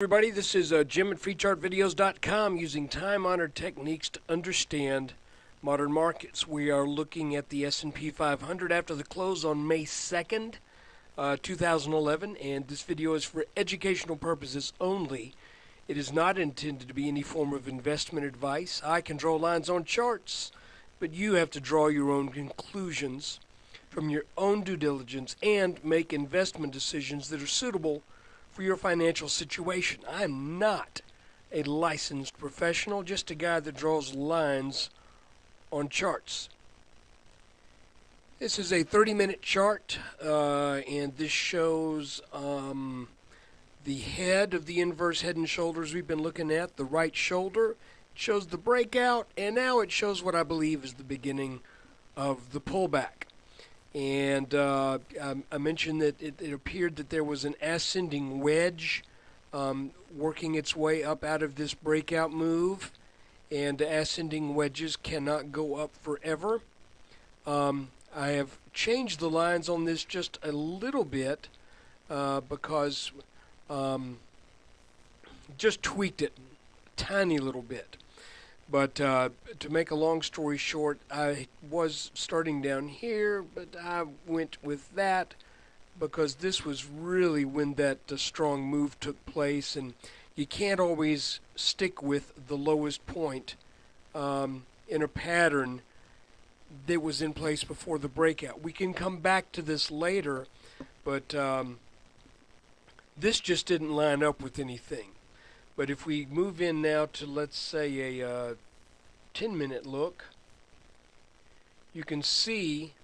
Everybody, this is Jim at FreeChartVideos.com using time-honored techniques to understand modern markets. We are looking at the S&P 500 after the close on May 2nd, 2011, and this video is for educational purposes only. It is not intended to be any form of investment advice. I can draw lines on charts, but you have to draw your own conclusions from your own due diligence and make investment decisions that are suitable for your financial situation. I'm not a licensed professional, just a guy that draws lines on charts. This is a 30-minute chart, and this shows the head of the inverse head and shoulders we've been looking at, the right shoulder. It shows the breakout, and now it shows what I believe is the beginning of the pullback. And I mentioned that it appeared that there was an ascending wedge working its way up out of this breakout move, and ascending wedges cannot go up forever. I have changed the lines on this just a little bit because just tweaked it a tiny little bit. But to make a long story short, I was starting down here, but I went with that because this was really when that strong move took place, and you can't always stick with the lowest point in a pattern that was in place before the breakout. We can come back to this later, but this just didn't line up with anything. But if we move in now to, let's say, a 10-minute look, you can see,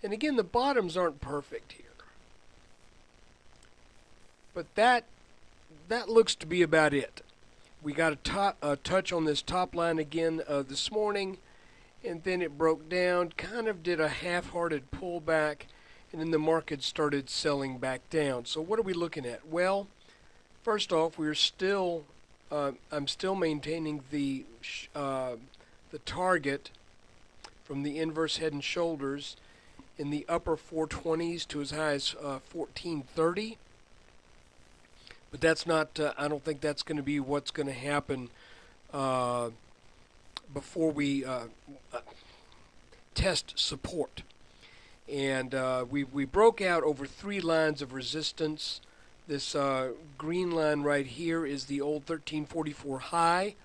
and again, the bottoms aren't perfect here, but that looks to be about it. We got a touch on this top line again this morning, and then it broke down, kind of did a half-hearted pullback, and then the market started selling back down. So what are we looking at? Well, first off, we're still, I'm still maintaining the target from the inverse head and shoulders in the upper 420s to as high as 1430. But that's not, I don't think that's going to be what's going to happen before we test support. And we broke out over three lines of resistance. This green line right here is the old 1344 high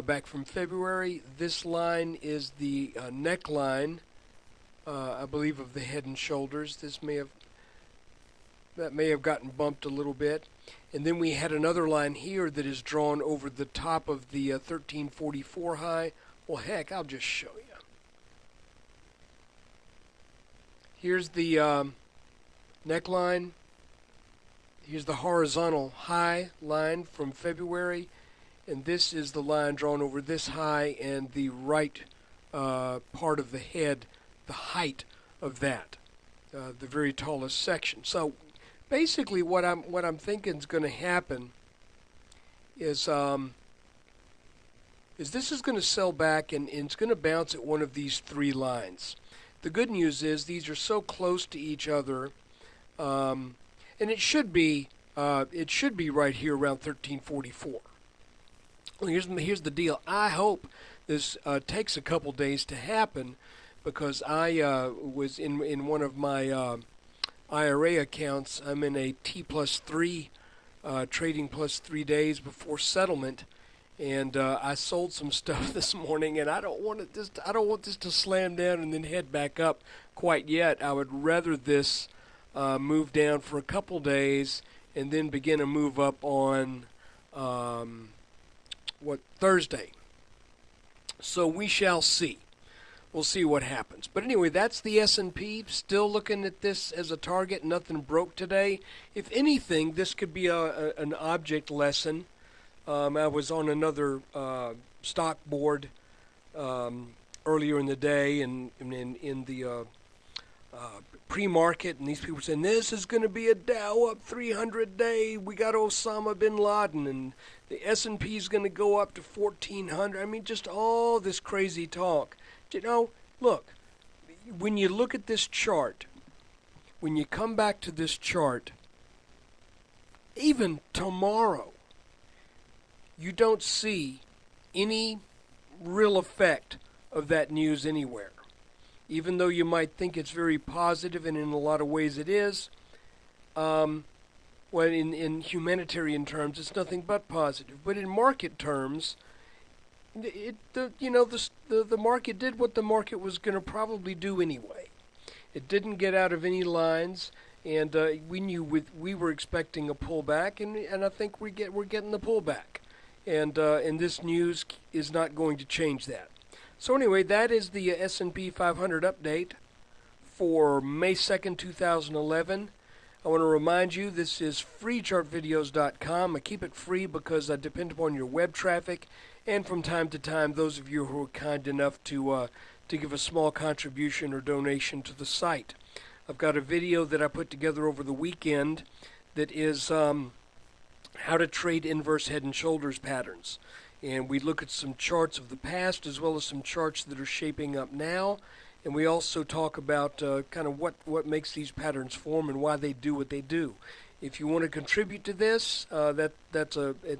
back from February. This line is the neckline, I believe, of the head and shoulders. That may have gotten bumped a little bit. And then we had another line here that is drawn over the top of the 1344 high. Well, heck, I'll just show you. Here's the neckline. Here's the horizontal high line from February, and this is the line drawn over this high and the right part of the head, the height of that, the very tallest section. So basically what I'm thinking is going to happen is this is going to sell back, and it's going to bounce at one of these three lines. The good news is these are so close to each other, and it should be right here around 1344. Well, here's the deal. I hope this takes a couple days to happen, because I was in one of my IRA accounts. I'm in a T+3 trading plus 3 days before settlement, and I sold some stuff this morning, and I don't want this to slam down and then head back up quite yet. I would rather this move down for a couple days and then begin a move up on Thursday. So we shall see. We'll see what happens. But anyway, that's the S&P. Still looking at this as a target. Nothing broke today. If anything, this could be an object lesson. I was on another stock board earlier in the day, and in the pre-market, and these people saying this is going to be a Dow up 300 day. We got Osama bin Laden, and the S&P is going to go up to 1400. I mean, just all this crazy talk. You know, look, when you look at this chart, when you come back to this chart, even tomorrow, you don't see any real effect of that news anywhere. Even though you might think it's very positive, and in a lot of ways it is, well, in humanitarian terms, it's nothing but positive. But in market terms, the market did what the market was going to probably do anyway. It didn't get out of any lines, and we were expecting a pullback, and I think we're getting the pullback, and this news is not going to change that. So anyway, that is the S&P 500 update for May 2nd, 2011. I want to remind you, this is freechartvideos.com. I keep it free because I depend upon your web traffic, and from time to time, those of you who are kind enough to give a small contribution or donation to the site. I've got a video that I put together over the weekend that is how to trade inverse head and shoulders patterns. And we look at some charts of the past as well as some charts that are shaping up now. And we also talk about kind of what makes these patterns form and why they do what they do. If you want to contribute to this, it's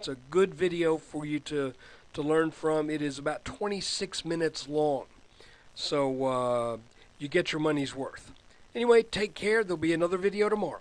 a good video for you to learn from. It is about 26 minutes long. So you get your money's worth. Anyway, take care. There'll be another video tomorrow.